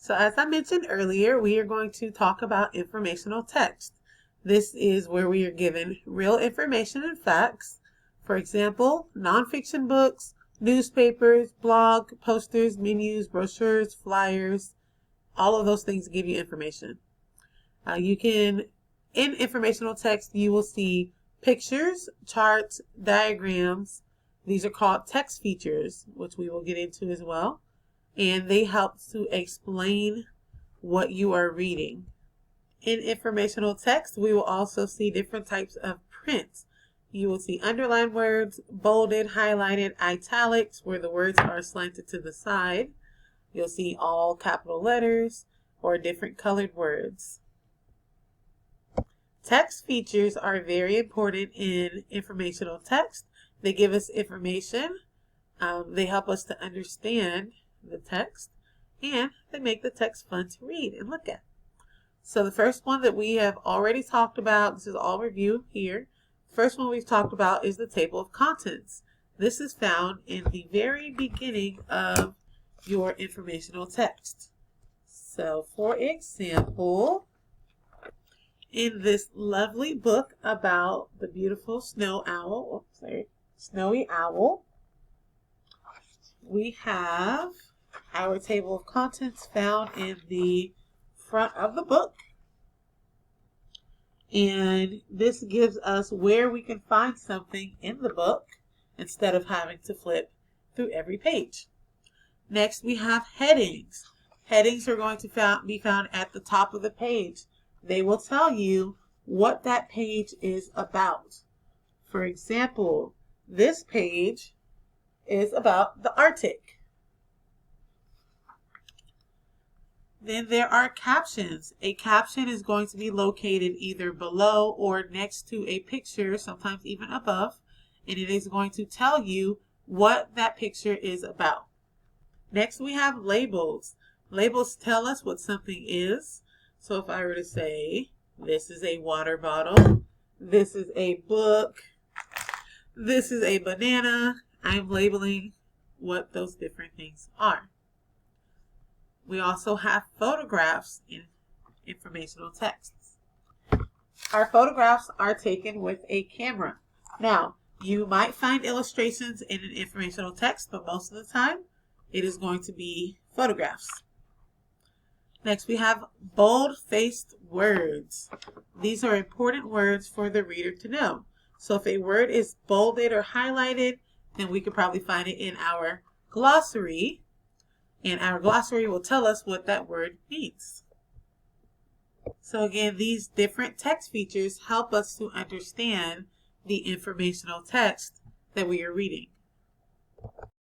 So as I mentioned earlier, we are going to talk about informational text. This is where we are given real information and facts. For example, nonfiction books, newspapers, blog, posters, menus, brochures, flyers, all of those things give you information. In informational text, you will see pictures, charts, diagrams. These are called text features, which we will get into as well. And they help to explain what you are reading. In informational text, we will also see different types of prints. You will see underlined words, bolded, highlighted, italics, where the words are slanted to the side. You'll see all capital letters or different colored words. Text features are very important in informational text. They give us information. They help us to understand the text, and they make the text fun to read and look at. So the first one that we have already talked about, this is all review here. First one we've talked about is the table of contents. This is found in the very beginning of your informational text. So for example, in this lovely book about the beautiful snowy owl, we have our table of contents found in the front of the book. And this gives us where we can find something in the book instead of having to flip through every page. Next, we have headings. Headings are going to be found at the top of the page. They will tell you what that page is about. For example, this page is about the Arctic. Then there are captions. A caption is going to be located either below or next to a picture, sometimes even above, and it is going to tell you what that picture is about. Next, we have labels. Labels tell us what something is. So if I were to say, this is a water bottle, this is a book, this is a banana, I'm labeling what those different things are. We also have photographs in informational texts. Our photographs are taken with a camera. Now, you might find illustrations in an informational text, but most of the time, it is going to be photographs. Next, we have bold-faced words. These are important words for the reader to know. So if a word is bolded or highlighted, then we could probably find it in our glossary. And our glossary will tell us what that word means. So again, these different text features help us to understand the informational text that we are reading.